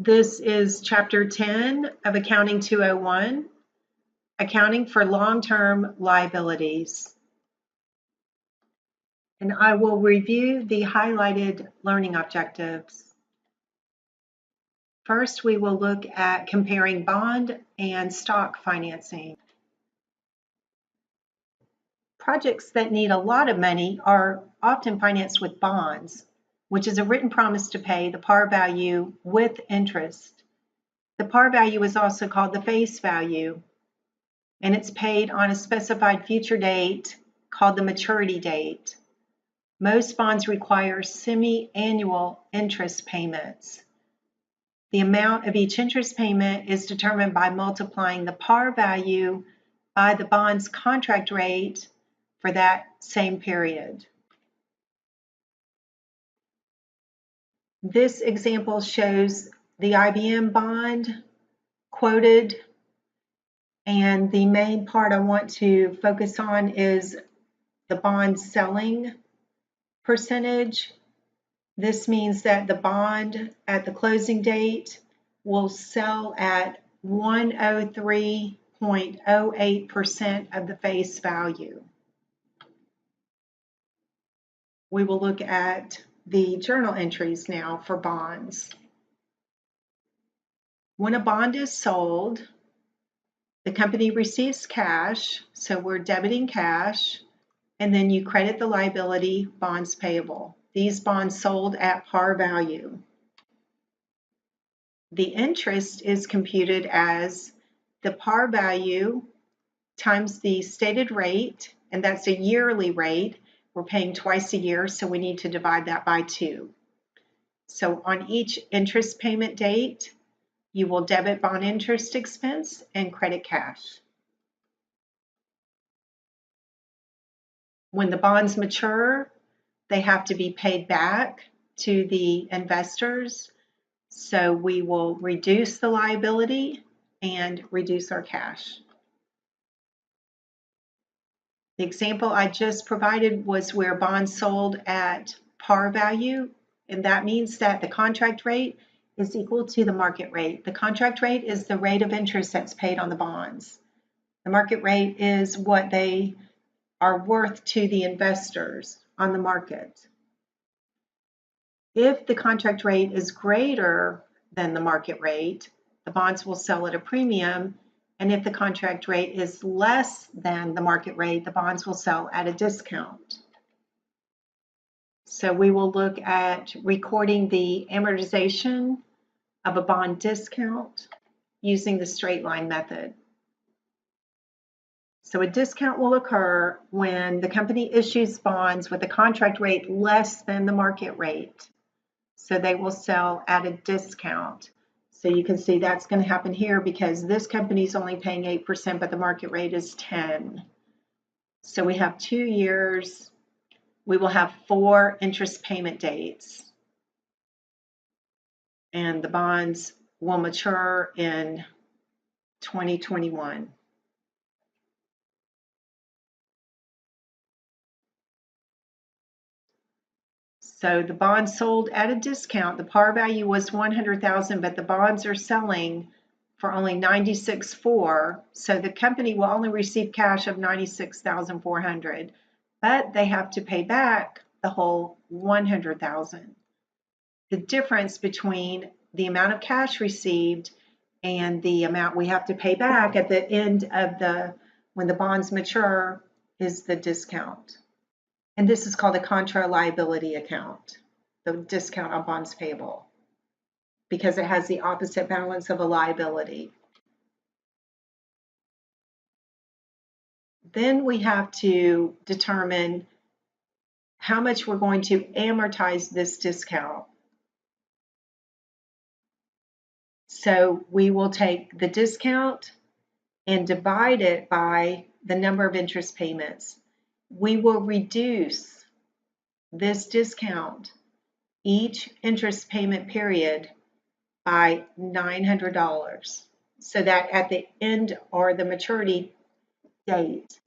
This is Chapter 10 of Accounting 201, Accounting for Long-Term Liabilities. And I will review the highlighted learning objectives. First, we will look at comparing bond and stock financing. Projects that need a lot of money are often financed with bonds, which is a written promise to pay the par value with interest. The par value is also called the face value, and it's paid on a specified future date called the maturity date. Most bonds require semi-annual interest payments. The amount of each interest payment is determined by multiplying the par value by the bond's contract rate for that same period. This example shows the IBM bond quoted, and the main part I want to focus on is the bond selling percentage. This means that the bond at the closing date will sell at 103.08% of the face value. We will look at the journal entries now for bonds. When a bond is sold, the company receives cash, so we're debiting cash, and then you credit the liability, bonds payable. These bonds sold at par value. The interest is computed as the par value times the stated rate, and that's a yearly rate. We're paying twice a year, so we need to divide that by 2. So on each interest payment date, you will debit bond interest expense and credit cash. When the bonds mature, they have to be paid back to the investors. So we will reduce the liability and reduce our cash. The example I just provided was where bonds sold at par value, and that means that the contract rate is equal to the market rate. The contract rate is the rate of interest that's paid on the bonds. The market rate is what they are worth to the investors on the market. If the contract rate is greater than the market rate, the bonds will sell at a premium, and if the contract rate is less than the market rate, the bonds will sell at a discount. So we will look at recording the amortization of a bond discount using the straight line method. So a discount will occur when the company issues bonds with a contract rate less than the market rate. So they will sell at a discount. So you can see that's going to happen here because this company is only paying 8%, but the market rate is 10%. So we have 2 years. We will have 4 interest payment dates. And the bonds will mature in 2021. So the bonds sold at a discount. The par value was $100,000, but the bonds are selling for only $96,400. So the company will only receive cash of $96,400, but they have to pay back the whole $100,000. The difference between the amount of cash received and the amount we have to pay back at the end of when the bonds mature is the discount. And this is called a contra liability account, the discount on bonds payable, because it has the opposite balance of a liability. Then we have to determine how much we're going to amortize this discount. So we will take the discount and divide it by the number of interest payments. We will reduce this discount each interest payment period by $900, so that at the end or the maturity date,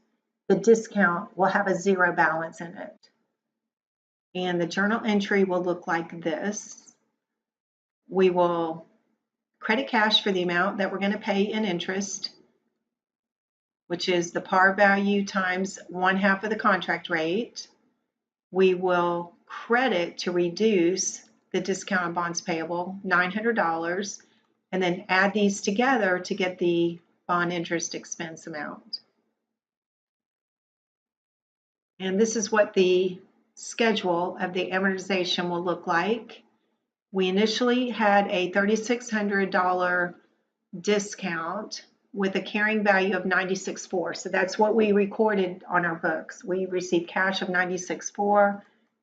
the discount will have a 0 balance in it. And the journal entry will look like this. We will credit cash for the amount that we're going to pay in interest, which is the par value times 1/2 of the contract rate. We will credit to reduce the discount on bonds payable, $900, and then add these together to get the bond interest expense amount. And this is what the schedule of the amortization will look like. We initially had a $3,600 discount with a carrying value of $96,400. So that's what we recorded on our books. We received cash of $96,400.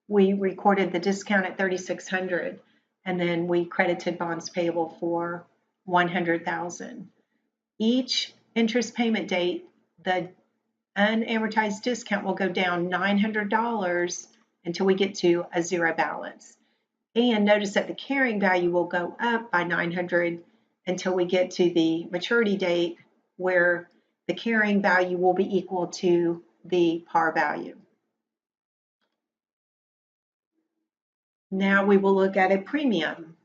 We recorded the discount at $3,600, and then we credited bonds payable for $100,000. Each interest payment date, the unamortized discount will go down $900 until we get to a zero balance. And notice that the carrying value will go up by $900 until we get to the maturity date, where the carrying value will be equal to the par value. Now we will look at a premium.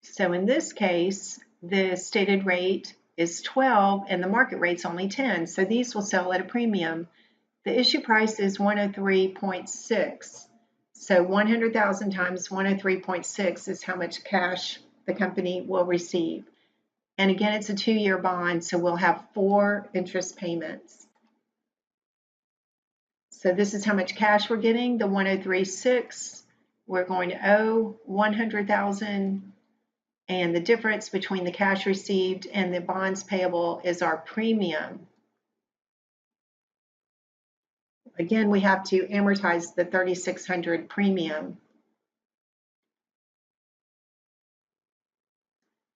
So in this case, the stated rate is 12 and the market rate's only 10. So these will sell at a premium. The issue price is 103.6. So 100,000 times 103.6 is how much cash the company will receive. And again, it's a 2-year bond, so we'll have 4 interest payments. So this is how much cash we're getting, the 103.6. We're going to owe 100,000, and the difference between the cash received and the bonds payable is our premium. Again, we have to amortize the $3,600 premium.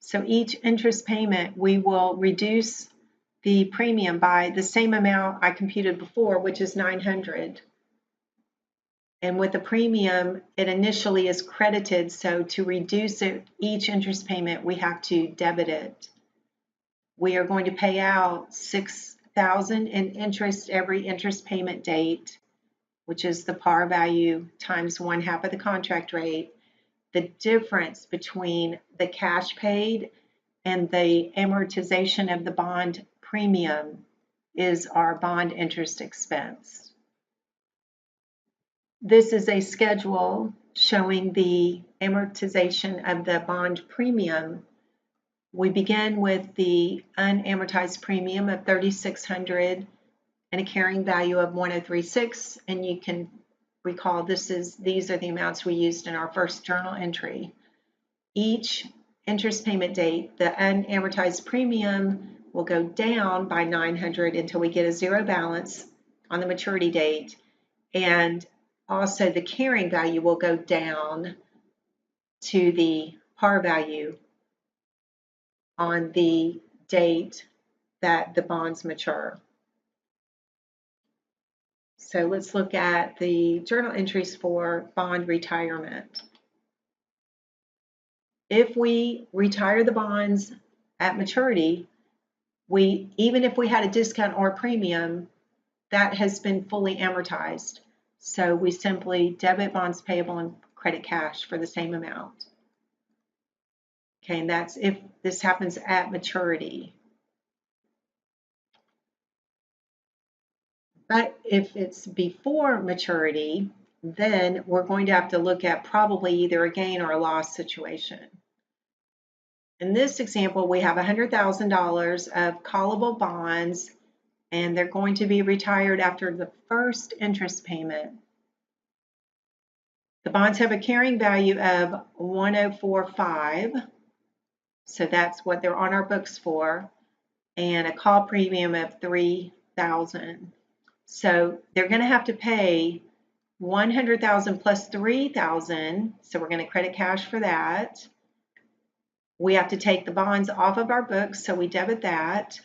So each interest payment, we will reduce the premium by the same amount I computed before, which is $900. And with the premium, it initially is credited, so to reduce it, each interest payment, we have to debit it. We are going to pay out $6,000 in interest every interest payment date, which is the par value times 1/2 of the contract rate. The difference between the cash paid and the amortization of the bond premium is our bond interest expense. This is a schedule showing the amortization of the bond premium. We begin with the unamortized premium of $3,600 and a carrying value of $103.6, and you can recall these are the amounts we used in our first journal entry. Each interest payment date, the unamortized premium will go down by $900 until we get a zero balance on the maturity date, and also the carrying value will go down to the par value on the date that the bonds mature. So let's look at the journal entries for bond retirement. If we retire the bonds at maturity, even if we had a discount or a premium, that has been fully amortized. So we simply debit bonds payable and credit cash for the same amount. Okay, and that's if this happens at maturity. But if it's before maturity, then we're going to have to look at probably either a gain or a loss situation. In this example, we have $100,000 of callable bonds, and they're going to be retired after the first interest payment. The bonds have a carrying value of $104.5, so that's what they're on our books for, and a call premium of $3,000. So they're going to have to pay $100,000 plus $3,000, so we're going to credit cash for that. We have to take the bonds off of our books, so we debit that.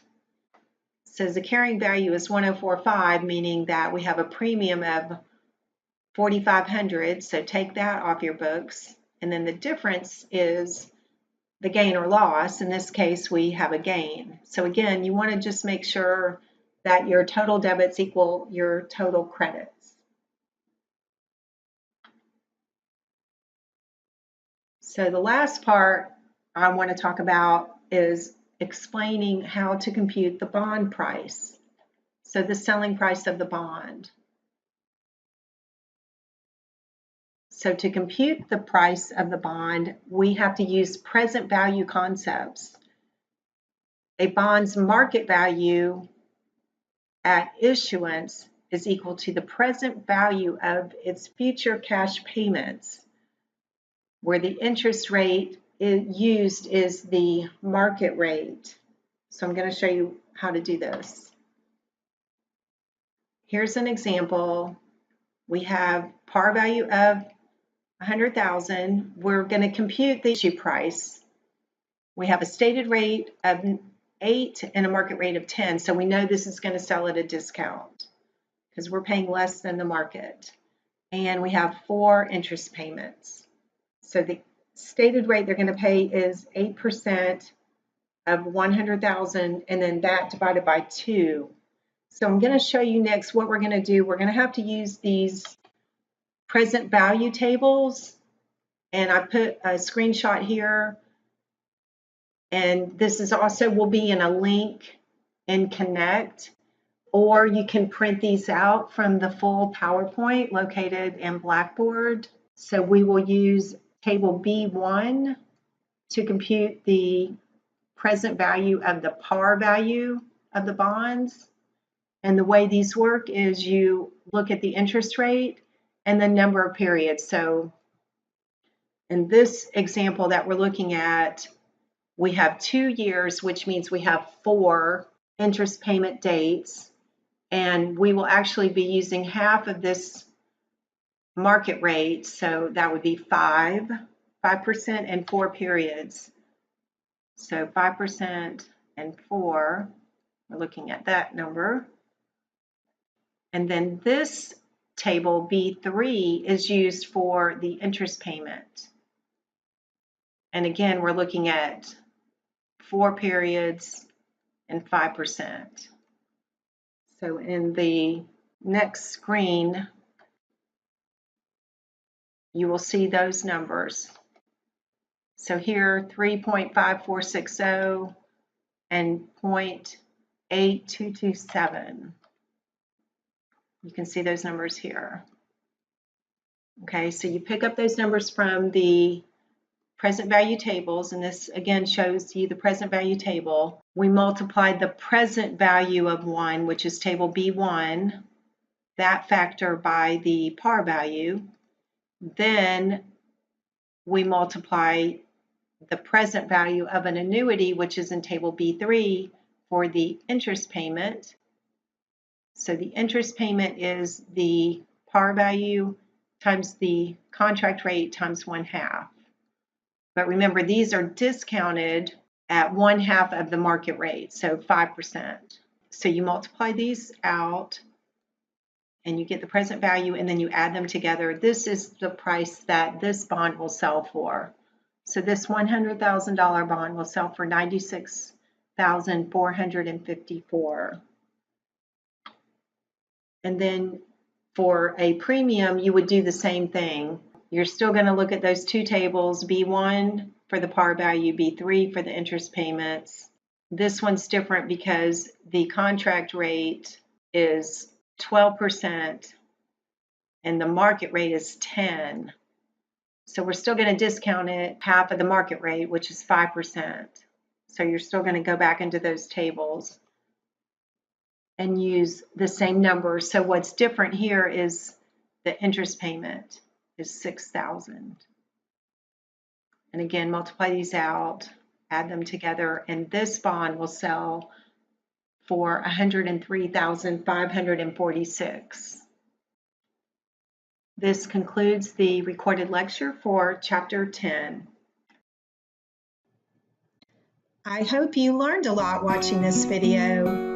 So the carrying value is $104.5, meaning that we have a premium of $4,500, so take that off your books. And then the difference is the gain or loss. In this case, we have a gain. So again, you want to just make sure that your total debits equal your total credits. So the last part I want to talk about is explaining how to compute the bond price. So the selling price of the bond. So to compute the price of the bond, we have to use present value concepts. A bond's market value at issuance is equal to the present value of its future cash payments, where the interest rate used is the market rate. So I'm going to show you how to do this. Here's an example. We have par value of 100,000. We're going to compute the issue price. We have a stated rate of 8 and a market rate of 10. So we know this is going to sell at a discount because we're paying less than the market. And we have 4 interest payments. So the stated rate they're going to pay is 8% of 100,000, and then that divided by 2. So I'm going to show you next what we're going to do. We're going to have to use these present value tables, and I put a screenshot here, and this is also will be in a link in Connect, or you can print these out from the full PowerPoint located in Blackboard. So we will use table B1 to compute the present value of the par value of the bonds. And the way these work is you look at the interest rate and the number of periods. So in this example that we're looking at, we have 2 years, which means we have 4 interest payment dates. And we will actually be using half of this market rate. So that would be 5% and 4 periods. So 5% and 4, we're looking at that number. And then this table, B3, is used for the interest payment. And again, we're looking at 4 periods and 5%. So in the next screen, you will see those numbers. So here, 3.5460 and 0.8227. You can see those numbers here. Okay, so you pick up those numbers from the present value tables, and this again shows you the present value table. We multiplied the present value of 1, which is table B1, that factor by the par value. Then we multiply the present value of an annuity, which is in table B3, for the interest payment. So the interest payment is the par value times the contract rate times 1/2. But remember, these are discounted at 1/2 of the market rate, so 5%. So you multiply these out and you get the present value, and then you add them together. This is the price that this bond will sell for. So this $100,000 bond will sell for $96,454. And then for a premium, you would do the same thing. You're still going to look at those 2 tables, B1 for the par value, B3 for the interest payments. This one's different because the contract rate is 12% and the market rate is 10. So we're still going to discount it half of the market rate, which is 5%. So you're still going to go back into those tables and use the same number. So what's different here is the interest payment is $6,000. And again, multiply these out, add them together, and this bond will sell for $103,546. This concludes the recorded lecture for Chapter 10. I hope you learned a lot watching this video.